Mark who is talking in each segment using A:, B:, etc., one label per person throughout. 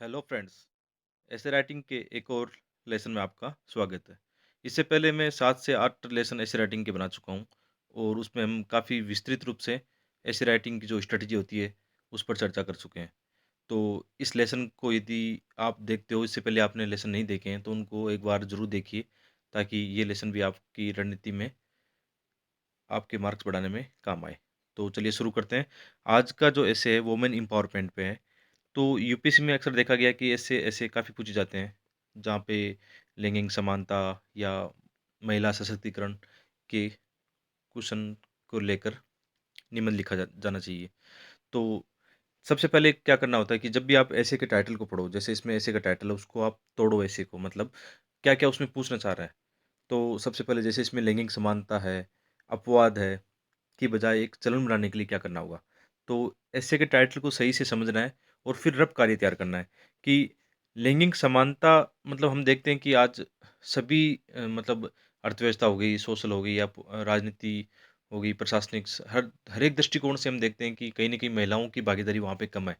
A: Hello friends. ऐसे writing के एक और लेसन में आपका स्वागत है। इससे पहले मैं 7 से 8 लेसन ऐसे राइटिंग के बना चुका हूँ और उसमें हम काफ़ी विस्तृत रूप से ऐसे राइटिंग की जो स्ट्रेटजी होती है, उस पर चर्चा कर चुके हैं। तो इस लेसन को यदि आप देखते हो, इससे पहले आपने लेसन नहीं देखे हैं, तो उनको एक बार ज़रूर देखिए, ताकि ये लेसन भी आपकी रणनीति में आपके मार्क्स बढ़ाने में काम आए। तो चलिए शुरू करते हैं। आज का जो एसे है, वुमेन एम्पावरमेंट पे है। तो यूपीएससी में अक्सर देखा गया है कि ऐसे ऐसे काफ़ी पूछे जाते हैं, जहाँ पे लैंगिक समानता या महिला सशक्तिकरण के क्वेश्चन को लेकर निबंध लिखा जाना चाहिए। तो सबसे पहले क्या करना होता है कि जब भी आप ऐसे के टाइटल को पढ़ो, जैसे इसमें ऐसे का टाइटल है, उसको आप तोड़ो ऐसे को, मतलब क्या-क्या उसमें पूछना चाह रहा है। तो सबसे पहले जैसे इसमें लैंगिक समानता है, अपवाद है, की बजाय एक चलन बनाने के लिए क्या करना होगा? तो ऐसे के टाइटल को सही से समझना है और फिर रब कार्य तैयार करना है कि लैंगिक समानता, मतलब हम देखते हैं कि आज सभी मतलब अर्थव्यवस्था हो गई, सोशल हो गई या राजनीति हो गई, प्रशासनिक हर एक दृष्टिकोण से हम देखते हैं कि कहीं न कहीं महिलाओं की भागीदारी वहाँ पे कम है।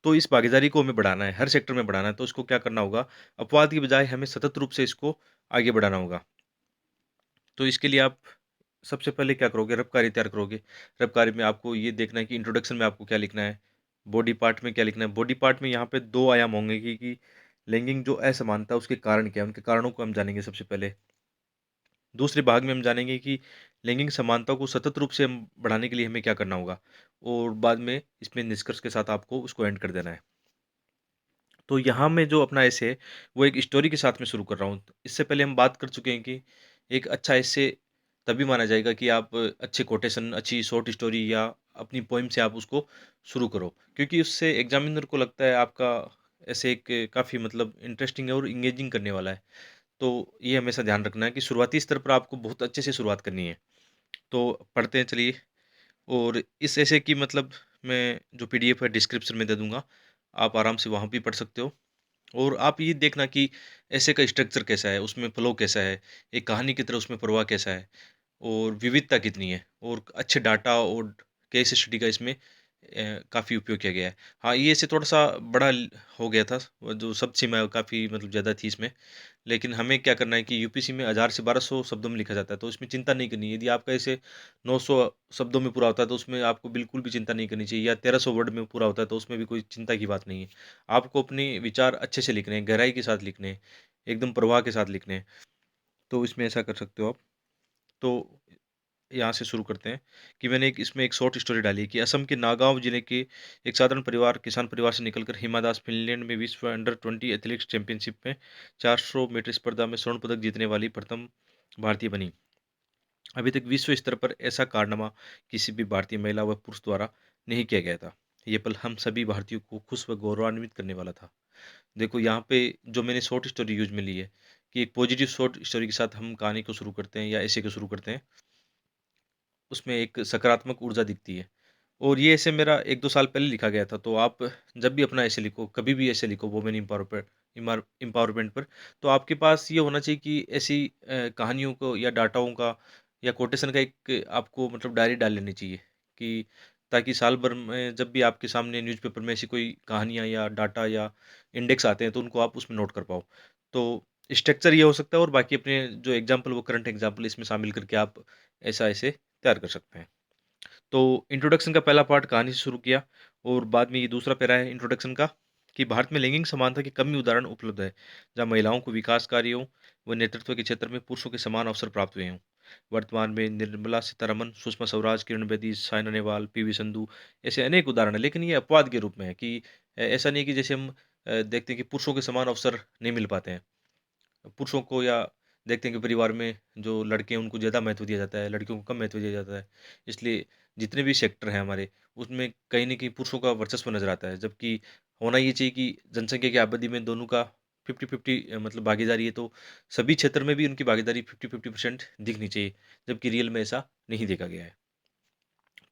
A: तो इस भागीदारी को हमें बढ़ाना है, हर सेक्टर में बढ़ाना है, तो इसको क्या करना होगा? अपवाद की बजाय हमें सतत रूप से इसको आगे बढ़ाना होगा। तो इसके लिए आप सबसे पहले क्या करोगे? रफ़्कारी तैयार करोगे। रफ़्कारी में आपको ये देखना है कि इंट्रोडक्शन में आपको क्या लिखना है, बॉडी पार्ट में क्या लिखना है। बॉडी पार्ट में यहाँ पे 2 आयाम होंगे कि लैंगिक जो असमानता है उसके कारण क्या है, उनके कारणों को हम जानेंगे सबसे पहले। दूसरे भाग में हम जानेंगे कि लैंगिक समानता को सतत रूप से हम बढ़ाने के लिए हमें क्या करना होगा, और बाद में इसमें निष्कर्ष के साथ आपको उसको एंड कर देना है। तो यहाँ मैं जो अपना एसे है, वो एक स्टोरी के साथ में शुरू कर रहा हूँ। इससे पहले हम बात कर चुके हैं कि एक अच्छा एसे तभी माना जाएगा कि आप अच्छे कोटेशन, अच्छी शॉर्ट स्टोरी या अपनी पोएम से आप उसको शुरू करो। क्योंकि उससे एग्ज़ामिनर को लगता है आपका ऐसे एक काफ़ी मतलब इंटरेस्टिंग है और एंगेजिंग करने वाला है। तो ये हमेशा ध्यान रखना है कि शुरुआती स्तर पर आपको बहुत अच्छे से शुरुआत करनी है। तो पढ़ते हैं चलिए। और इस एसे की मतलब मैं जो पीडीएफ है डिस्क्रिप्शन में दे दूँगा। आप आराम से वहाँ भी पढ़ सकते हो। और आप ये देखना कि ऐसे का स्ट्रक्चर कैसा है, उसमें फ्लो कैसा है, एक कहानी की तरह उसमें प्रवाह कैसा है और विविधता कितनी है, और अच्छे डाटा और केस स्टडी का इसमें काफ़ी उपयोग किया गया है। हाँ, ये ऐसे थोड़ा-सा बड़ा हो गया था, वो जो शब्द सीमा है काफ़ी मतलब ज़्यादा थी इसमें। लेकिन हमें क्या करना है कि यूपीएससी में 1000 से 1200 शब्दों में लिखा जाता है, तो इसमें चिंता नहीं करनी है। यदि आपका इसे 900 शब्दों में पूरा होता है, तो उसमें आपको बिल्कुल भी चिंता नहीं करनी चाहिए, या 1300 वर्ड में पूरा होता है, तो उसमें भी कोई चिंता की बात नहीं है। आपको अपने विचार अच्छे से लिखने हैं, गहराई के साथ लिखने हैं, एकदम प्रवाह के साथ लिखने हैं, तो इसमें ऐसा कर सकते हो आप। तो यहाँ से शुरू करते हैं कि मैंने एक इसमें एक शॉर्ट स्टोरी डाली है कि असम के नागाँव जिले के एक साधारण परिवार, किसान परिवार से निकलकर हिमा दास फिनलैंड में विश्व अंडर 20 एथलेटिक्स चैंपियनशिप में 400 मीटर स्पर्धा में स्वर्ण पदक जीतने वाली प्रथम भारतीय बनी। अभी तक विश्व स्तर पर ऐसा कारनामा किसी भी भारतीय महिला व पुरुष द्वारा नहीं किया गया था। ये पल हम सभी भारतीयों को खुश व गौरवान्वित करने वाला था। देखो यहाँ पे जो मैंने शॉर्ट स्टोरी यूज़ में ली है कि एक पॉजिटिव शॉर्ट स्टोरी के साथ हम कहानी को शुरू करते हैं या ऐसे को शुरू करते हैं, उसमें एक सकारात्मक ऊर्जा दिखती है। और ये ऐसे मेरा 1-2 साल पहले लिखा गया था, तो आप जब भी अपना ऐसे लिखो, कभी भी ऐसे लिखो वुमेन एम्पावरमेंट पर, तो आपके पास ये होना चाहिए कि ऐसी कहानियों को या डाटाओं का या कोटेशन का एक आपको मतलब डायरी डाल लेनी चाहिए, कि ताकि साल भर में जब भी आपके सामने न्यूज़पेपर में ऐसी कोई कहानियाँ या डाटा या इंडेक्स आते हैं, तो उनको आप उसमें नोट कर पाओ। तो स्ट्रक्चर ये हो सकता है, और बाकी अपने जो एग्ज़ाम्पल वो करंट एग्ज़ाम्पल इसमें शामिल करके आप ऐसा ऐसे तैयार कर सकते हैं। तो इंट्रोडक्शन का पहला पार्ट कहानी से शुरू किया, और बाद में ये दूसरा पैरा है इंट्रोडक्शन का कि भारत में लैंगिक समानता के कम ही उदाहरण उपलब्ध है, जहाँ महिलाओं को विकास कार्यों व नेतृत्व के क्षेत्र में पुरुषों के समान अवसर प्राप्त हुए हों। वर्तमान में निर्मला सीतारमन, सुषमा स्वराज, किरण बेदी, साइना नेहवाल, पीवी संधू, ऐसे अनेक उदाहरण हैं, लेकिन ये अपवाद के रूप में है कि ऐसा नहीं है कि जैसे हम देखते हैं कि पुरुषों के समान अवसर नहीं मिल पाते हैं पुरुषों को, या देखते हैं कि परिवार में जो लड़के हैं उनको ज़्यादा महत्व दिया जाता है, लड़कियों को कम महत्व दिया जाता है। इसलिए जितने भी सेक्टर हैं हमारे, उसमें कहीं न कहीं पुरुषों का वर्चस्व नज़र आता है। जबकि होना ये चाहिए कि जनसँख्या की आबादी में दोनों का 50-50 मतलब भागीदारी है, तो सभी क्षेत्र में भी उनकी भागीदारी 50-50% दिखनी चाहिए, जबकि रियल में ऐसा नहीं देखा गया है।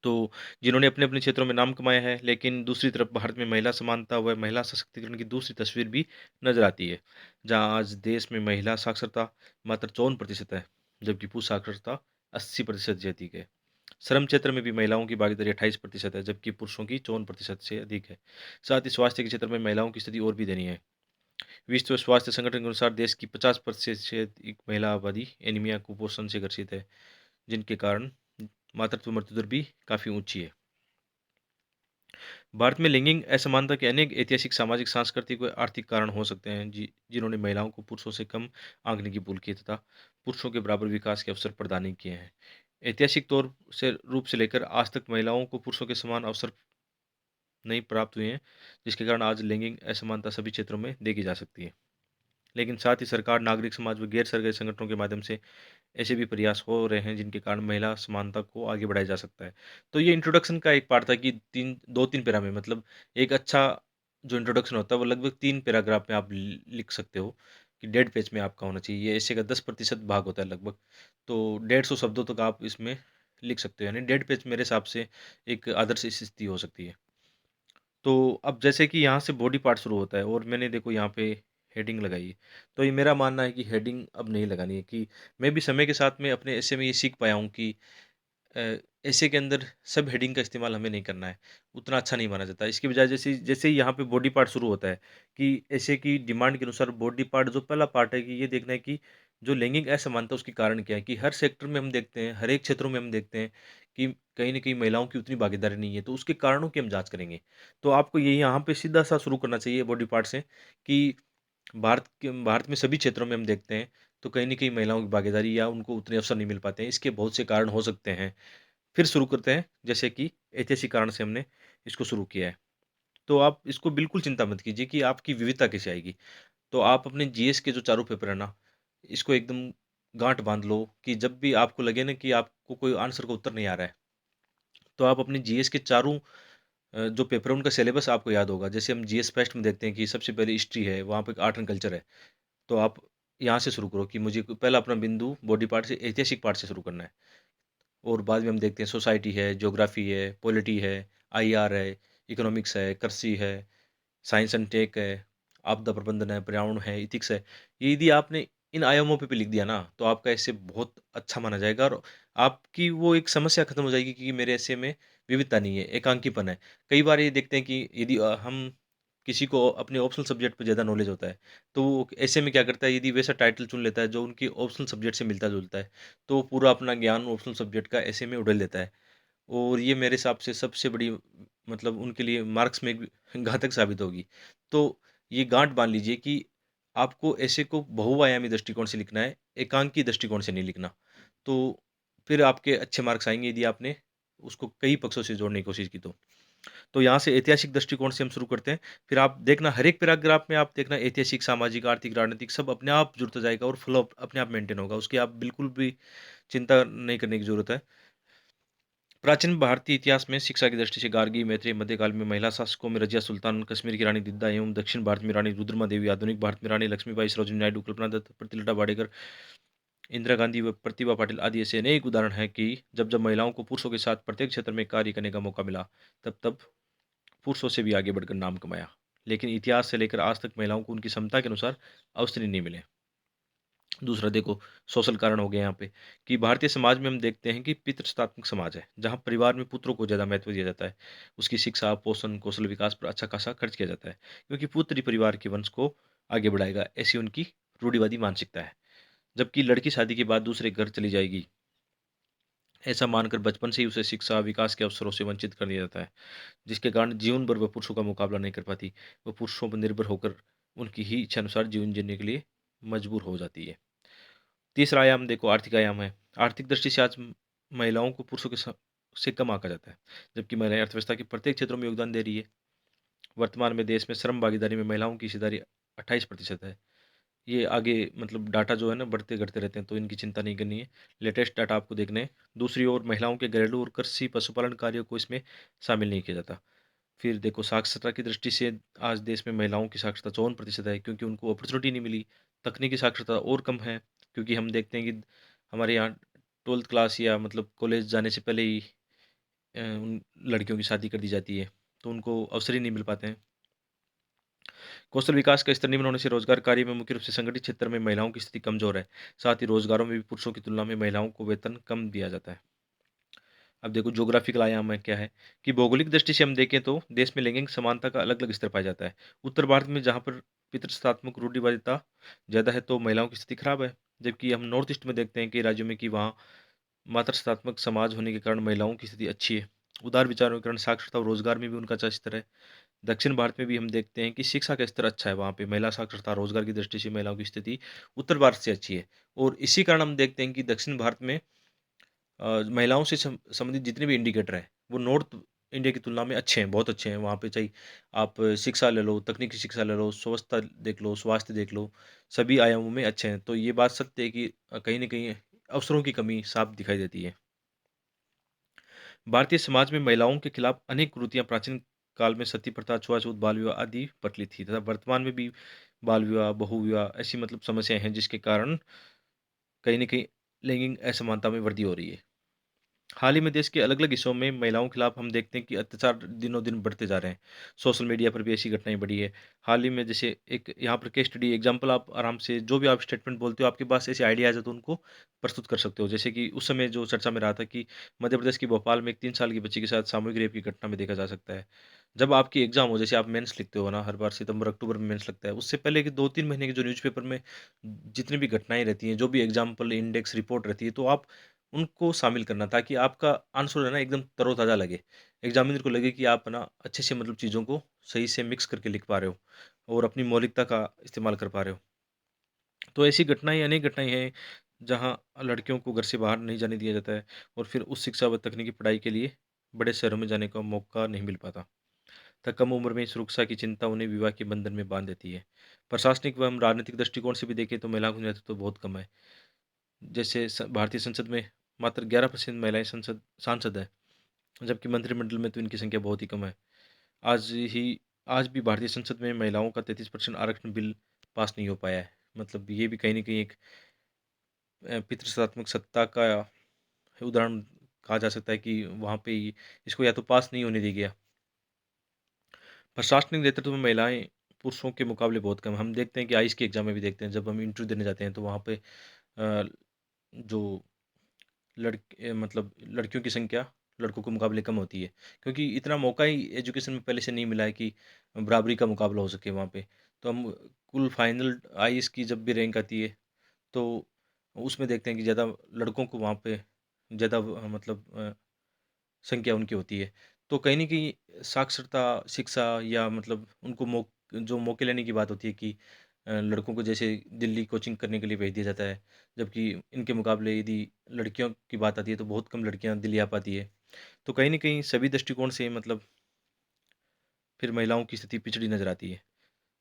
A: तो जिन्होंने अपने-अपने क्षेत्रों में नाम कमाया है, लेकिन दूसरी तरफ भारत में महिला समानता व महिला सशक्तिकरण की दूसरी तस्वीर भी नज़र आती है, जहाँ आज देश में महिला साक्षरता मात्र 54% है, जबकि पुरुष साक्षरता 80% जैती है। श्रम क्षेत्र में भी महिलाओं की भागीदारी 28% है, जबकि पुरुषों की 54% से अधिक है। साथ ही स्वास्थ्य के क्षेत्र में महिलाओं की स्थिति और भी दयनीय है। विश्व स्वास्थ्य संगठन के अनुसार देश की 50% से अधिक महिला आबादी एनीमिया कुपोषण से ग्रसित है, जिनके कारण मातृत्व मृत्यु दर भी काफ़ी ऊंची है। भारत में लैंगिक असमानता के अनेक ऐतिहासिक, सामाजिक, सांस्कृतिक व आर्थिक कारण हो सकते हैं, जिन्होंने महिलाओं को पुरुषों से कम आंकने की भूल की तथा पुरुषों के बराबर विकास के अवसर प्रदान नहीं किए हैं। ऐतिहासिक तौर से रूप से लेकर आज तक महिलाओं को पुरुषों के समान अवसर नहीं प्राप्त हुए हैं, जिसके कारण आज लैंगिक असमानता सभी क्षेत्रों में देखी जा सकती है। लेकिन साथ ही सरकार, नागरिक समाज व गैर सरकारी संगठनों के माध्यम से ऐसे भी प्रयास हो रहे हैं, जिनके कारण महिला समानता को आगे बढ़ाया जा सकता है। तो ये इंट्रोडक्शन का एक पार्ट था कि 2-3 पैरा में, मतलब एक अच्छा जो इंट्रोडक्शन होता है वो लगभग 3 पैराग्राफ में आप लिख सकते हो कि 1.5 पेज में आपका होना चाहिए। ये ऐसे का 10% भाग होता है लगभग। तो 150 शब्दों तक आप इसमें लिख सकते हो, यानी 1.5 पेज मेरे हिसाब से एक आदर्श स्थिति हो सकती है। तो अब जैसे कि यहाँ से बॉडी पार्ट शुरू होता है और मैंने देखो यहाँ पे हेडिंग लगाई है। तो ये मेरा मानना है कि हेडिंग अब नहीं लगानी है, कि मैं भी समय के साथ में अपने ऐसे में ये सीख पाया हूँ कि अ, ऐसे के अंदर सब हेडिंग का इस्तेमाल हमें नहीं करना है, उतना अच्छा नहीं माना जाता। इसकी बजाय जैसे जैसे ही यहाँ पे बॉडी पार्ट शुरू होता है कि ऐसे की डिमांड के अनुसार बॉडी पार्ट जो पहला पार्ट है, कि ये देखना है कि जो लैंगिक असमानता उसके कारण क्या है, कि हर सेक्टर में हम देखते हैं, हर एक क्षेत्रों में हम देखते हैं कि कहीं न कहीं महिलाओं की उतनी भागीदारी नहीं है, तो उसके कारणों की हम जाँच करेंगे। तो आपको ये यहाँ पे सीधा-सा शुरू करना चाहिए बॉडी पार्ट से, कि भारत में सभी क्षेत्रों में हम देखते हैं, तो कहीं न कहीं महिलाओं की भागीदारी या उनको उतने अवसर नहीं मिल पाते हैं। इसके बहुत से कारण हो सकते हैं। फिर शुरू करते हैं, जैसे कि ऐतिहासिक कारण से हमने इसको शुरू किया है। तो आप इसको बिल्कुल चिंता मत कीजिए कि आपकी विविधता कैसे आएगी। तो आप अपने जीएस के जो चारों पेपर है ना, इसको एकदम गाँठ बाँध लो, कि जब भी आपको लगे ना कि आपको कोई आंसर का उत्तर नहीं आ रहा है, तो आप अपने जीएस के चारों जो पेपर है उनका सिलेबस आपको याद होगा। जैसे हम जीएस फेस्ट में देखते हैं कि सबसे पहले हिस्ट्री है, वहाँ पे आर्ट एंड कल्चर है। तो आप यहाँ से शुरू करो कि मुझे पहला अपना बिंदु बॉडी पार्ट से, ऐतिहासिक पार्ट से शुरू करना है। और बाद में हम देखते हैं सोसाइटी है, ज्योग्राफी है, पॉलिटी है, आईआर है, इकोनॉमिक्स है, कृषि है, साइंस एंड टेक है, आपदा प्रबंधन है, पर्यावरण है, एथिक्स है। ये यदि आपने इन आयामों पे भी लिख दिया ना, तो आपका एसे बहुत अच्छा माना जाएगा और आपकी वो एक समस्या खत्म हो जाएगी कि मेरे एसे में विविधता नहीं है, एकांकीपन है। कई बार ये देखते हैं कि यदि हम किसी को अपने ऑप्शनल सब्जेक्ट पे ज़्यादा नॉलेज होता है, तो वो ऐसे में क्या करता है, यदि वैसा टाइटल चुन लेता है जो उनकी ऑप्शनल सब्जेक्ट से मिलता-जुलता है, तो वो पूरा अपना ज्ञान ऑप्शनल सब्जेक्ट का ऐसे में उड़ेल देता है। और ये मेरे हिसाब से सबसे बड़ी, मतलब उनके लिए मार्क्स में एक घातक साबित होगी। तो ये गाँठ बाँध लीजिए कि आपको ऐसे को बहुआयामी दृष्टिकोण से लिखना है, एकांकी दृष्टिकोण से नहीं लिखना। तो फिर आपके अच्छे मार्क्स आएँगे, यदि आपने उसको कई पक्षों से जोड़ने की कोशिश की तो। तो यहाँ से ऐतिहासिक दृष्टिकोण से हम शुरू करते हैं। फिर आप देखना हर एक पैराग्राफ में आप देखना ऐतिहासिक, सामाजिक, आर्थिक, राजनीतिक सब अपने आप जुड़ता जाएगा और फ्लो अपने आप मेंटेन होगा। उसकी आप बिल्कुल भी चिंता नहीं करने की ज़रूरत है। प्राचीन भारतीय इतिहास में शिक्षा की दृष्टि से गार्गी, मैत्रेय, मध्यकाल में महिला शासकों में रज़िया सुल्तान, कश्मीर की रानी दिद्दा एवं दक्षिण भारत में रानी रुद्रमा देवी, आधुनिक भारत में रानी लक्ष्मीबाई, सरोजिनी नायडू, कल्पना दत्त, प्रीतिलता वाडेकर, इंदिरा गांधी व प्रतिभा पाटिल आदि ऐसे अनेक उदाहरण हैं कि जब महिलाओं को पुरुषों के साथ प्रत्येक क्षेत्र में कार्य करने का मौका मिला, तब पुरुषों से भी आगे बढ़कर नाम कमाया। लेकिन इतिहास से लेकर आज तक महिलाओं को उनकी क्षमता के अनुसार अवसर ही नहीं मिले। दूसरा देखो, सोशल कारण हो गए यहाँ पे, कि भारतीय समाज में हम देखते हैं कि पितृसत्तात्मक समाज है, जहाँ परिवार में पुत्रों को ज़्यादा महत्व दिया जाता है। उसकी शिक्षा, पोषण, कौशल विकास पर अच्छा खासा खर्च किया जाता है, क्योंकि पुत्र ही परिवार के वंश को आगे बढ़ाएगा, ऐसी उनकी रूढ़िवादी मानसिकता है। जबकि लड़की शादी के बाद दूसरे घर चली जाएगी, ऐसा मानकर बचपन से ही उसे शिक्षा, विकास के अवसरों से वंचित कर दिया जाता है, जिसके कारण जीवन भर वह पुरुषों का मुकाबला नहीं कर पाती। वह पुरुषों पर निर्भर होकर उनकी ही इच्छा अनुसार जीवन जीने के लिए मजबूर हो जाती है। तीसरा आयाम देखो, आर्थिक आयाम है। आर्थिक दृष्टि से आज महिलाओं को पुरुषों के से कम आंका जाता है, जबकि महिलाएं अर्थव्यवस्था के प्रत्येक क्षेत्रों में योगदान दे रही है। वर्तमान में देश में श्रम भागीदारी में महिलाओं की हिस्सेदारी 28% है। ये आगे मतलब डाटा जो है ना बढ़ते घटते रहते हैं, तो इनकी चिंता नहीं करनी है। लेटेस्ट डाटा आपको देखने हैं। दूसरी ओर महिलाओं के घरेलू और कृषि पशुपालन कार्यों को इसमें शामिल नहीं किया जाता। फिर देखो, साक्षरता की दृष्टि से आज देश में महिलाओं की साक्षरता 54% है, क्योंकि उनको अपॉर्चुनिटी नहीं मिली। तकनीकी साक्षरता और कम है, क्योंकि हम देखते हैं कि हमारे यहाँ 12th क्लास या मतलब कॉलेज जाने से पहले ही उन लड़कियों की शादी कर दी जाती है, तो उनको अवसर ही नहीं मिल पाते हैं। कौशल विकास का स्तर निम्न होने से रोजगार कार्य में मुख्य रूप से संगठित क्षेत्र में महिलाओं की स्थिति कमजोर है। साथ ही रोजगारों में भी पुरुषों की तुलना में महिलाओं को वेतन कम दिया जाता है। अब देखो ज्योग्राफिकल आयाम है क्या है कि भौगोलिक दृष्टि से हम देखें तो देश में लैंगिक समानता का अलग-अलग स्तर पाया जाता है। उत्तर भारत में जहाँ पर पितृसत्तात्मक रूढ़िवादिता ज़्यादा है तो महिलाओं की स्थिति खराब है। जबकि हम नॉर्थ ईस्ट में देखते हैं कि राज्यों में कि वहाँ मातृसत्तात्मक समाज होने के कारण महिलाओं की स्थिति अच्छी है। उदार विचारों के कारण साक्षरता और रोजगार में भी उनका अच्छा स्तर है। दक्षिण भारत में भी हम देखते हैं कि शिक्षा का स्तर अच्छा है, वहाँ पे महिला साक्षरता, रोजगार की दृष्टि से महिलाओं की स्थिति उत्तर भारत से अच्छी है। और इसी कारण हम देखते हैं कि दक्षिण भारत में महिलाओं से संबंधित जितने भी इंडिकेटर हैं, वो नॉर्थ इंडिया की तुलना में अच्छे हैं, बहुत अच्छे हैं। वहाँ पे चाहे आप शिक्षा ले लो, तकनीकी शिक्षा ले लो, स्वच्छता देख लो, स्वास्थ्य देख लो, सभी आयामों में अच्छे हैं। तो ये बात सत्य है कि कहीं न कहीं अवसरों की कमी साफ दिखाई देती है। भारतीय समाज में महिलाओं के खिलाफ अनेक कुरीतियाँ प्राचीन काल में सती प्रथा, छुआछूत, बाल विवाह आदि प्रचलित थी तथा वर्तमान में भी बाल विवाह, बहु विवाह ऐसी मतलब समस्याएँ हैं जिसके कारण कहीं न कहीं लैंगिक असमानता में वृद्धि हो रही है। हाल ही में देश के अलग-अलग हिस्सों में महिलाओं के खिलाफ हम देखते हैं कि अत्याचार दिनों-दिन बढ़ते जा रहे हैं। सोशल मीडिया पर भी ऐसी घटनाएँ बढ़ी है। हाल ही में जैसे एक यहाँ पर केस स्टडी एग्ज़ाम्पल आप आराम से जो भी आप स्टेटमेंट बोलते हो, आपके पास ऐसे आइडियाज़ है तो उनको प्रस्तुत कर सकते हो। जैसे कि उस समय जो चर्चा में रहा था कि मध्य प्रदेश के भोपाल में एक 3 साल की बच्ची के साथ सामूहिक रेप की घटना में देखा जा सकता है। जब आपकी एग्ज़ाम हो, जैसे आप मेंस लिखते हो ना, हर बार सितंबर-अक्टूबर में मेंस लगता है। उससे पहले के 2-3 महीने के जो न्यूज़पेपर में जितनी भी घटनाएँ रहती हैं, जो भी एग्ज़ाम्पल, इंडेक्स, रिपोर्ट रहती है, तो आप उनको शामिल करना ताकि आपका आंसर है ना एकदम तरोताज़ा लगे। एग्ज़ामिनर को लगे कि आप ना अच्छे से मतलब चीज़ों को सही से मिक्स करके लिख पा रहे हो और अपनी मौलिकता का इस्तेमाल कर पा रहे हो। तो ऐसी घटनाएँ अनेक घटनाएँ हैं, जहाँ लड़कियों को घर से बाहर नहीं जाने दिया जाता है और फिर उच्च शिक्षा व तकनीकी पढ़ाई के लिए बड़े शहरों में जाने का मौका नहीं मिल पाता। तथा कम उम्र में सुरक्षा की चिंता उन्हें विवाह के बंधन में बाँध देती है। प्रशासनिक एवं राजनीतिक दृष्टिकोण से भी देखें तो महिलाओं का नेतृत्व तो बहुत कम है। जैसे भारतीय संसद में मात्र 11% महिलाएं सांसद है, जबकि मंत्रिमंडल में तो इनकी संख्या बहुत ही कम है। आज ही आज भी भारतीय संसद में महिलाओं का 33% आरक्षण बिल पास नहीं हो पाया है। मतलब ये भी कहीं न कहीं एक पितृसत्तात्मक सत्ता का उदाहरण कहा जा सकता है कि वहाँ पे इसको या तो पास नहीं होने दिया गया। प्रशासनिक नेतृत्व में महिलाएं पुरुषों के मुकाबले बहुत कम हैं। हम देखते हैं कि आईएएस के एग्जाम में भी देखते हैं, जब हम इंटरव्यू देने जाते हैं तो वहाँ पे जो मतलब लड़कियों की संख्या लड़कों के मुकाबले कम होती है, क्योंकि इतना मौका ही एजुकेशन में पहले से नहीं मिला है कि बराबरी का मुकाबला हो सके वहाँ पे। तो हम कुल फाइनल आईएएस की जब भी रैंक आती है, तो उसमें देखते हैं कि ज़्यादा लड़कों को वहाँ पे ज़्यादा मतलब संख्या उनकी होती है। तो कहीं न कहीं साक्षरता, शिक्षा या मतलब उनको जो मौके लेने की बात होती है कि लड़कों को जैसे दिल्ली कोचिंग करने के लिए भेज दिया जाता है, जबकि इनके मुकाबले यदि लड़कियों की बात आती है तो बहुत कम लड़कियाँ दिल्ली आ पाती है। तो कहीं न कहीं सभी दृष्टिकोण से मतलब फिर महिलाओं की स्थिति पिछड़ी नज़र आती है।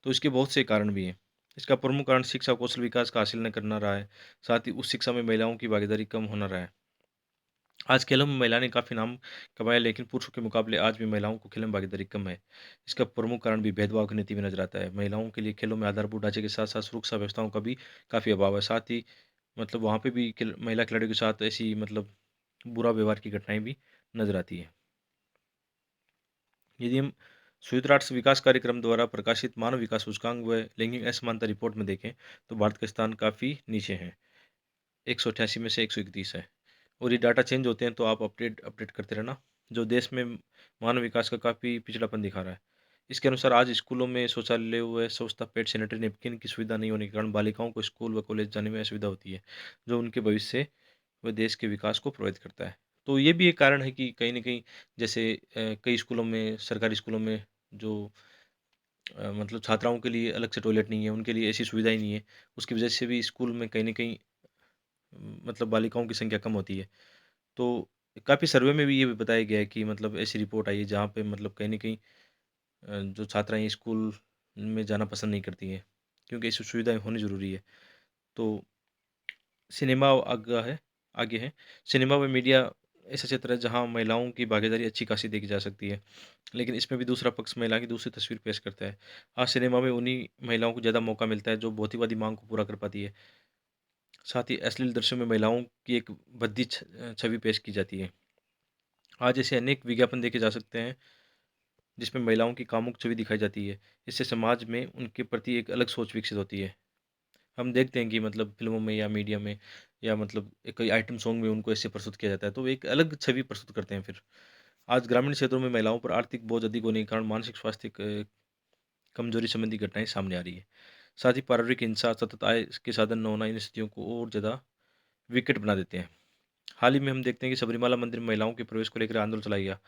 A: तो इसके बहुत से कारण भी हैं। इसका प्रमुख कारण शिक्षा कौशल विकास का हासिल न करना रहा है, साथ ही उस शिक्षा में महिलाओं की भागीदारी कम होना रहा है। आज खेलों में महिला ने काफ़ी नाम कमाया, लेकिन पुरुषों के मुकाबले आज भी महिलाओं को खेलों में भागीदारी कम है। इसका प्रमुख कारण भी भेदभाव की नीति में नजर आता है। महिलाओं के लिए खेलों में आधारभूत ढांचे के साथ साथ सुरक्षा व्यवस्थाओं का भी काफ़ी अभाव है। साथ ही मतलब वहाँ पे भी महिला खिलाड़ियों के साथ ऐसी मतलब बुरा व्यवहार की घटनाएं भी नजर आती है। यदि हम संयुक्त राष्ट्र विकास कार्यक्रम द्वारा प्रकाशित मानव विकास सूचकांक व लैंगिक असमानता रिपोर्ट में देखें तो भारत का स्थान काफ़ी नीचे है। 188 में से 131 है। और ये डाटा चेंज होते हैं तो आप अपडेट अपडेट करते रहना, जो देश में मानव विकास का काफ़ी पिछड़ापन दिखा रहा है। इसके अनुसार आज स्कूलों में शौचालय व स्वच्छता पैड, सैनिटरी नैपकिन की सुविधा नहीं होने के कारण बालिकाओं को स्कूल व कॉलेज जाने में असुविधा होती है, जो उनके भविष्य व देश के विकास को प्रभावित करता है। तो ये भी एक कारण है कि कहीं न कहीं जैसे कई स्कूलों में, सरकारी स्कूलों में जो मतलब छात्राओं के लिए अलग से टॉयलेट नहीं है, उनके लिए ऐसी सुविधाएँ नहीं है। उसकी वजह से भी स्कूल में कहीं न कहीं मतलब बालिकाओं की संख्या कम होती है। तो काफ़ी सर्वे में भी ये भी बताया गया है कि मतलब ऐसी रिपोर्ट आई है जहाँ पे मतलब कहीं न कहीं जो छात्राएँ स्कूल में जाना पसंद नहीं करती हैं, क्योंकि ऐसी सुविधाएँ होनी ज़रूरी है। तो सिनेमा आगे है। सिनेमा व मीडिया ऐसा क्षेत्र है जहाँ महिलाओं की भागीदारी अच्छी खासी देखी जा सकती है, लेकिन इसमें भी दूसरा पक्ष महिला की दूसरी तस्वीर पेश करता है। आज सिनेमा में उन्हीं महिलाओं को ज़्यादा मौका मिलता है जो भौतिकवादी माँग को पूरा कर पाती है। साथ ही अश्लील दृश्यों में महिलाओं की एक भद्दी छवि पेश की जाती है। आज ऐसे अनेक विज्ञापन देखे जा सकते हैं जिसमें महिलाओं की कामुक छवि दिखाई जाती है। इससे समाज में उनके प्रति एक अलग सोच विकसित होती है। हम देखते हैं कि मतलब फ़िल्मों में या मीडिया में या मतलब एक कोई आइटम सॉन्ग में उनको ऐसे प्रस्तुत किया जाता है, तो एक अलग छवि प्रस्तुत करते हैं फिर। आज ग्रामीण क्षेत्रों में महिलाओं पर आर्थिक बोझ अधिक होने के कारण मानसिक स्वास्थ्य कमजोरी संबंधी घटनाएँ सामने आ रही है। साथ ही पारिवारिक हिंसा, सतत आय के साधन न होना इन स्थितियों को और ज़्यादा विकट बना देते हैं। हाल ही में हम देखते हैं कि सबरीमाला मंदिर में महिलाओं के प्रवेश को लेकर आंदोलन चलाया गया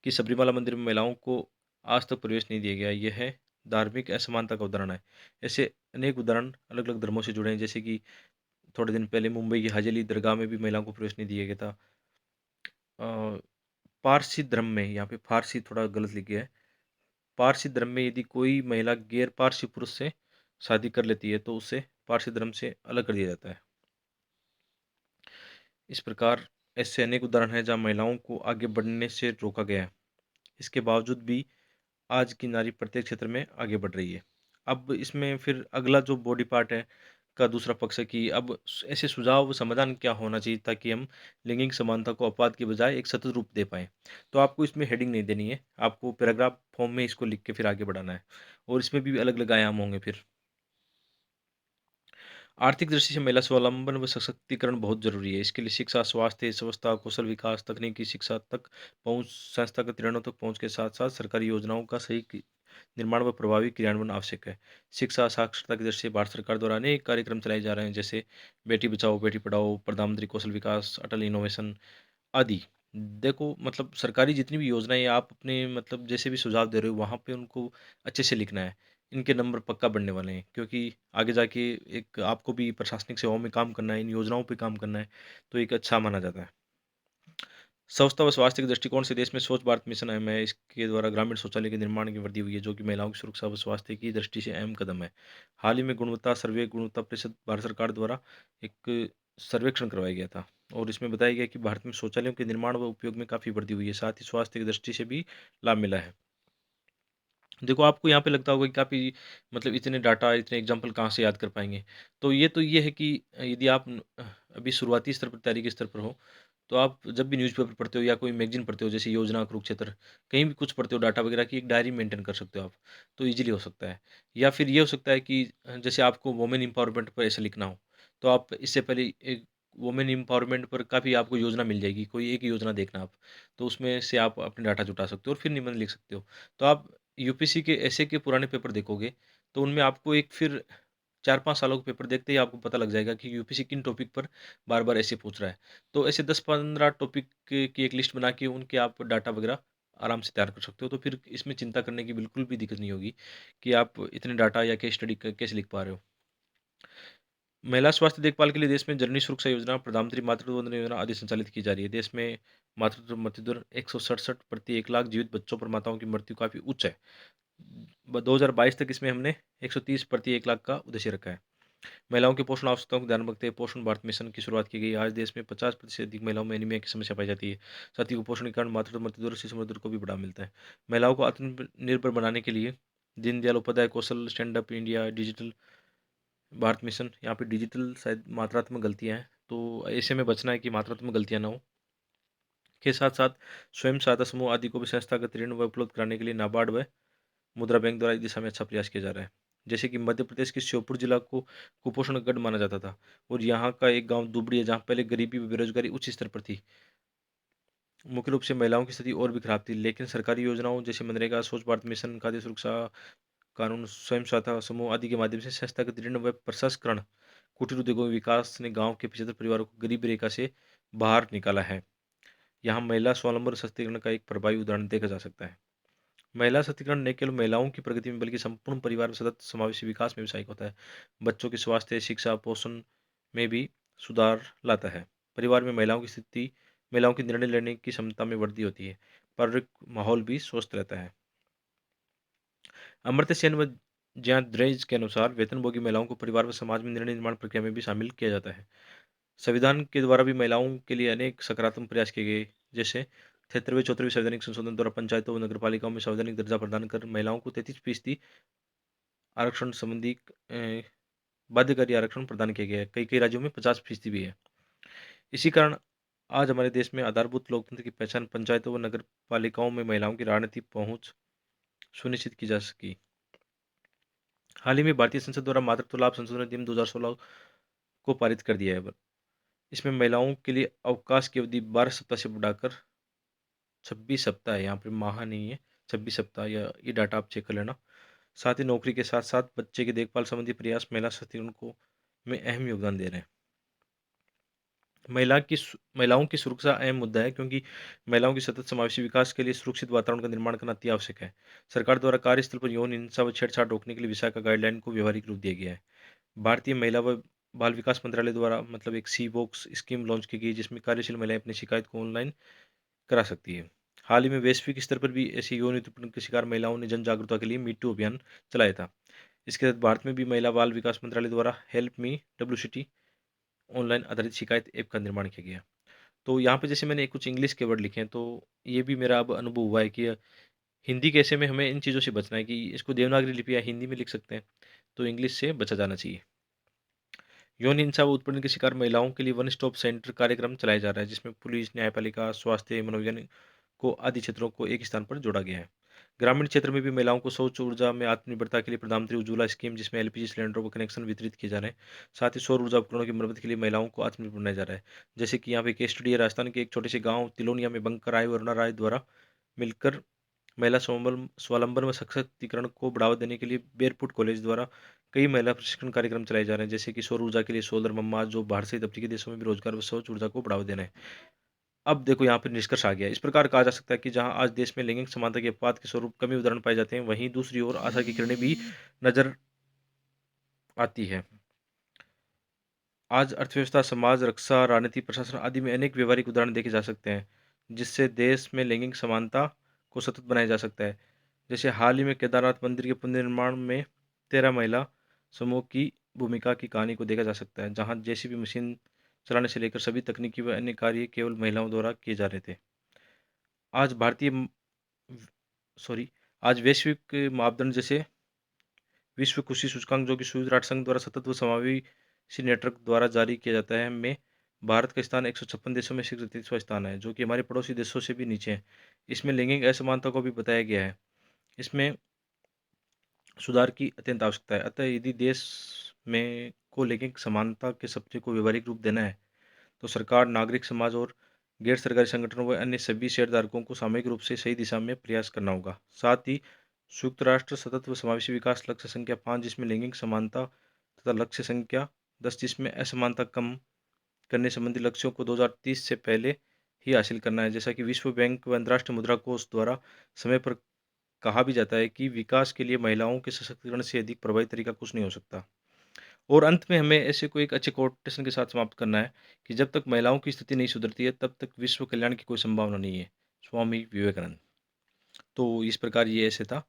A: कि सबरीमाला मंदिर में महिलाओं को आज तक प्रवेश नहीं दिया गया। यह धार्मिक असमानता का उदाहरण है। ऐसे अनेक उदाहरण अलग-अलग धर्मों से जुड़े हैं, जैसे कि थोड़े दिन पहले मुंबई की हाजी अली दरगाह में भी महिलाओं को प्रवेश नहीं दिया गया था। अ, पारसी धर्म में, यहाँ पे फारसी थोड़ा गलत लिख गया है। पारसी धर्म में यदि कोई महिला गैर पारसी पुरुष से शादी कर लेती है, तो उसे पारसी धर्म से अलग कर दिया जाता है। इस प्रकार ऐसे अनेक उदाहरण हैं जहाँ महिलाओं को आगे बढ़ने से रोका गया है। इसके बावजूद भी आज की नारी प्रत्येक क्षेत्र में आगे बढ़ रही है। अब इसमें फिर अगला जो बॉडी पार्ट है का दूसरा पक्ष है कि अब ऐसे सुझाव समाधान क्या होना चाहिए ताकि हम लैंगिक समानता को अपवाद के बजाय एक सतत रूप दे पाएँ। तो आपको इसमें हेडिंग नहीं देनी है, आपको पैराग्राफ फॉर्म में इसको लिख के फिर आगे बढ़ाना है और इसमें भी अलग-अलग आयाम होंगे फिर। आर्थिक दृष्टि से महिला स्वावलंबन व सशक्तिकरण बहुत जरूरी है। इसके लिए शिक्षा, स्वास्थ्य, स्वच्छता, कौशल विकास, तकनीकी शिक्षा तक पहुंच, संस्थागत ऋणों तक पहुंच के साथ साथ सरकारी योजनाओं का सही निर्माण व प्रभावी क्रियान्वयन आवश्यक है। शिक्षा साक्षरता की दृष्टि से भारत सरकार द्वारा अनेक कार्यक्रम चलाए जा रहे हैं, जैसे बेटी बचाओ बेटी पढ़ाओ, प्रधानमंत्री कौशल विकास, अटल इनोवेशन आदि। देखो मतलब सरकारी जितनी भी योजनाएँ आप अपने मतलब जैसे भी सुझाव दे रहे हो वहाँ पे उनको अच्छे से लिखना है। इनके नंबर पक्का बढ़ने वाले हैं, क्योंकि आगे जाके एक आपको भी प्रशासनिक सेवाओं में काम करना है, इन योजनाओं पे काम करना है, तो एक अच्छा माना जाता है। स्वच्छता व स्वास्थ्य के दृष्टिकोण से देश में स्वच्छ भारत मिशन अहम है। इसके द्वारा ग्रामीण शौचालय के निर्माण की वृद्धि हुई है, जो कि महिलाओं की सुरक्षा व स्वास्थ्य की दृष्टि से अहम कदम है। हाल ही में गुणवत्ता सर्वे गुणवत्ता परिषद भारत सरकार द्वारा एक सर्वेक्षण करवाया गया था और इसमें बताया गया कि भारत में शौचालयों के निर्माण व उपयोग में काफ़ी वृद्धि हुई है। साथ ही स्वास्थ्य की दृष्टि से भी लाभ मिला है। देखो, आपको यहाँ पे लगता होगा कि काफ़ी मतलब इतने डाटा, इतने एग्ज़ाम्पल कहाँ से याद कर पाएँगे। तो ये है कि यदि आप अभी शुरुआती स्तर पर, तैयारी के स्तर पर हो, तो आप जब भी न्यूज़पेपर पढ़ते हो या कोई मैगज़ीन पढ़ते हो, जैसे योजना, कुरुक्षेत्र, कहीं भी कुछ पढ़ते हो डाटा वगैरह की एक डायरी मेंटेन कर सकते हो आप, तो ईज़िली हो सकता है। या फिर ये हो सकता है कि जैसे आपको वुमेन एम्पावरमेंट पर ऐसे लिखना हो, तो आप इससे पहले एक वुमेन एम्पावरमेंट पर काफ़ी आपको योजना मिल जाएगी, कोई एक योजना देखना आप, तो उसमें से आप अपने डाटा जुटा सकते हो और फिर निबंध लिख सकते हो। तो आप यूपीएससी के एसए के पुराने पेपर देखोगे, तो उनमें आपको एक फिर 4-5 सालों के पेपर देखते ही आपको पता लग जाएगा कि यूपीएससी किन टॉपिक पर बार-बार ऐसे पूछ रहा है। तो ऐसे 10-15 टॉपिक की एक लिस्ट बना के उनके आप डाटा वगैरह आराम से तैयार कर सकते हो। तो फिर इसमें चिंता करने की बिल्कुल भी दिक्कत नहीं होगी कि आप इतने डाटा या केस स्टडी क कैसे लिख पा रहे हो। महिला स्वास्थ्य देखभाल के लिए देश में जननी सुरक्षा योजना, प्रधानमंत्री मातृत्व वंदना योजना आदि संचालित की जा रही है। देश में मातृत्व मृत्यु दर 167 प्रति 1 लाख जीवित बच्चों पर माताओं की मृत्यु काफ़ी उच्च है। 2022 तक इसमें हमने 130 प्रति 1 लाख का उद्देश्य रखा है। महिलाओं की पोषण आवश्यकताओं को ध्यान में रखते हुए पोषण भारत मिशन की शुरुआत की गई। आज देश में 50% से अधिक महिलाओं में एनीमिया की समस्या पाई जाती है। साथ ही कुपोषण के कारण मातृत्व मृत्यु दर, शिशु मृत्यु दर को भी बढ़ावा मिलता है। महिलाओं को आत्मनिर्भर बनाने के लिए Deendayal Upadhyaya Kaushal stand up India digital Bharat mission, यहाँ पे डिजिटल शायद मात्रात्मक गलतियाँ हैं, तो ऐसे में बचना है कि मात्रात्मक गलतियाँ ना हो। के साथ-साथ स्वयं सहायता समूह आदि को भी संस्थागत ऋण व उपलब्ध कराने के लिए नाबार्ड व मुद्रा बैंक द्वारा इस दिशा में अच्छा प्रयास किया जा रहा है। जैसे कि मध्य प्रदेश के श्योपुर जिला को कुपोषण गढ़ माना जाता था और यहाँ का एक गांव दुबड़ी है जहाँ पहले गरीबी व बेरोजगारी उच्च स्तर पर थी। मुख्य रूप से महिलाओं की स्थिति और भी खराब थी, लेकिन सरकारी योजनाओं जैसे मनरेगा, स्वच्छ भारत मिशन, खाद्य सुरक्षा कानून, स्वयं सहायता समूह आदि के माध्यम से संस्थागत ऋण व प्रसंस्करण, कुटीर उद्योगों के विकास ने गांव के 75 परिवारों को गरीबी रेखा से बाहर निकाला है। यहाँ महिला स्वावलंबन और सशक्तिकरण का एक प्रभावी उदाहरण देखा जा सकता है। महिला सशक्तिकरण न केवल महिलाओं की प्रगति में बल्कि संपूर्ण परिवार में सतत समावेशी विकास में भी सहायक होता है। बच्चों के स्वास्थ्य, शिक्षा, पोषण में भी सुधार लाता है। परिवार में महिलाओं की निर्णय लेने की क्षमता में वृद्धि होती है। पारिवारिक माहौल भी स्वस्थ रहता है। अमर्त्य सेन व ज्याद्रेज के अनुसार वेतनभोगी महिलाओं को परिवार व समाज में निर्णय निर्माण प्रक्रिया में भी शामिल किया जाता है। संविधान के द्वारा भी महिलाओं के लिए अनेक सकारात्मक प्रयास किए गए, जैसे 73वें संवैधानिक संशोधन द्वारा पंचायतों व नगरपालिकाओं में संवैधानिक दर्जा प्रदान कर महिलाओं को 33% आरक्षण संबंधी बाध्यकारी आरक्षण प्रदान किया गया है। कई कई राज्यों में 50% भी है। इसी कारण आज हमारे देश में आधारभूत लोकतंत्र की पहचान पंचायतों व नगर पालिकाओं में महिलाओं की राजनीतिक पहुंच सुनिश्चित की जा सकी। हाल ही में भारतीय संसद द्वारा मातृत्व लाभ संशोधन अधिनियम 2016 को पारित कर दिया है। इसमें महिलाओं के लिए अवकाश की अवधि 12 सप्ताह से बढ़ाकर 26 सप्ताह है, यहाँ पे माह नहीं है, 26 सप्ताह, या ये डाटा आप चेक कर लेना। साथ ही नौकरी के साथ-साथ बच्चे की देखभाल संबंधी प्रयास महिला सशक्तिकरण को में अहम योगदान दे रहे हैं। महिलाओं की सुरक्षा अहम मुद्दा है, क्योंकि महिलाओं के सतत समावेशी विकास के लिए सुरक्षित वातावरण का निर्माण करना अति आवश्यक है। सरकार द्वारा कार्यस्थल पर यौन हिंसा व छेड़छाड़ रोकने के लिए विशाखा गाइडलाइन को व्यवहारिक रूप दिया गया है। भारतीय महिला व बाल विकास मंत्रालय द्वारा मतलब एक सी बॉक्स स्कीम लॉन्च की गई, जिसमें कार्यशील महिलाएं अपनी शिकायत को ऑनलाइन करा सकती है। हाल ही में वैश्विक स्तर पर भी ऐसी यौन उत्पीड़न के शिकार महिलाओं ने जन जागरूकता के लिए मी टू अभियान चलाया था। इसके तहत भारत में भी महिला बाल विकास मंत्रालय द्वारा हेल्प मी WCT ऑनलाइन आधारित शिकायत ऐप का निर्माण किया गया। तो यहाँ पे जैसे मैंने कुछ इंग्लिश के वर्ड लिखे हैं, तो ये भी मेरा अब अनुभव हुआ है कि हिंदी कैसे में हमें इन चीज़ों से बचना है कि इसको देवनागरी लिपि या हिंदी में लिख सकते हैं, तो इंग्लिश से बचा जाना चाहिए। यौन हिंसा व उत्पीड़न के शिकार महिलाओं के लिए वन स्टॉप सेंटर कार्यक्रम चलाया जा रहा है, जिसमें पुलिस, न्यायपालिका, स्वास्थ्य, मनोविज्ञान को आदि क्षेत्रों को एक स्थान पर जोड़ा गया है। ग्रामीण क्षेत्र में भी महिलाओं को सौर ऊर्जा में आत्मनिर्भरता के लिए प्रधानमंत्री उज्ज्वला स्कीम, जिसमें LPG सिलेंडरों को कनेक्शन वितरित किए जा रहे हैं। साथ ही सौर ऊर्जा उपकरणों की मरम्मत के लिए महिलाओं को आत्मनिर्भर बनाया जा रहा है। जैसे कि यहाँ पे केस स्टडी है, राजस्थान के एक छोटे से गाँव तिलोनिया में बंकर राय वरुणा राय द्वारा मिलकर महिला स्वावलंबन व सशक्तिकरण को बढ़ावा देने के लिए बेरपुट कॉलेज द्वारा कई महिला प्रशिक्षण कार्यक्रम चलाए जा रहे हैं, जैसे कि सौर ऊर्जा के लिए सोलर मम्मा, जो बाहर सहित अफ्रीकी देशों में भी रोजगार व सौर ऊर्जा को बढ़ावा देना है। अब देखो यहाँ पर निष्कर्ष आ गया। इस प्रकार कहा जा सकता है कि जहाँ आज देश में लैंगिक समानता के अपवाद के स्वरूप कमी उदाहरण पाए जाते हैं, वहीं दूसरी ओर आशा की किरणें भी नजर आती है। आज अर्थव्यवस्था, समाज, रक्षा, राजनीति, प्रशासन आदि में अनेक व्यवहारिक उदाहरण देखे जा सकते हैं, जिससे देश में लैंगिक समानता को सतत बनाया जा सकता है। जैसे हाल ही में केदारनाथ मंदिर के पुनर्निर्माण में 13 महिला समूह की भूमिका की कहानी को देखा जा सकता है, जहां JCB मशीन चलाने से लेकर सभी तकनीकी व अन्य कार्य केवल महिलाओं द्वारा किए जा रहे थे। आज भारतीय सॉरी आज वैश्विक मापदंड जैसे विश्व कृषि सूचकांक, जो कि संयुक्त राष्ट्र संघ द्वारा सतत व समावेशी नेटवर्क द्वारा जारी किया जाता है, में भारत का स्थान 156 देशों में 33वां स्थान है, जो कि हमारे पड़ोसी देशों से भी नीचे है। इसमें लैंगिक असमानता को भी बताया गया है। इसमें सुधार की अत्यंत आवश्यकता है। अतः यदि देश में को लैंगिक समानता के सपने को व्यवहारिक रूप देना है, तो सरकार, नागरिक समाज और गैर सरकारी संगठनों व अन्य सभी शेयरधारकों को सामूहिक रूप से सही दिशा में प्रयास करना होगा। साथ ही संयुक्त राष्ट्र सतत व समावेशी विकास लक्ष्य संख्या 5, जिसमें लैंगिक समानता, तथा लक्ष्य संख्या 10, जिसमें असमानता कम करने संबंधी लक्ष्यों को 2030 से पहले ही हासिल करना है। जैसा कि विश्व बैंक व अंतर्राष्ट्रीय मुद्रा कोष द्वारा समय पर कहा भी जाता है कि विकास के लिए महिलाओं के सशक्तिकरण से अधिक प्रभावी तरीका कुछ नहीं हो सकता। और अंत में हमें ऐसे कोई एक अच्छे कोटेशन के साथ समाप्त करना है कि जब तक महिलाओं की स्थिति नहीं सुधरती है, तब तक विश्व कल्याण की कोई संभावना नहीं है। स्वामी विवेकानंद। तो इस प्रकार ये ऐसे था।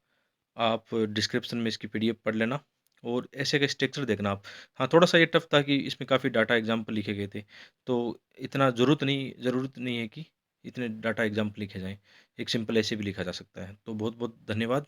A: आप डिस्क्रिप्शन में इसकी PDF पढ़ लेना और ऐसे का स्ट्रक्चर देखना आप। हाँ, थोड़ा-सा ये टफ था कि इसमें काफ़ी डाटा एग्ज़ाम्पल लिखे गए थे। तो इतना ज़रूरत नहीं है कि इतने डाटा एग्ज़ाम्पल लिखे जाएँ। एक सिंपल ऐसे भी लिखा जा सकता है। तो बहुत-बहुत धन्यवाद।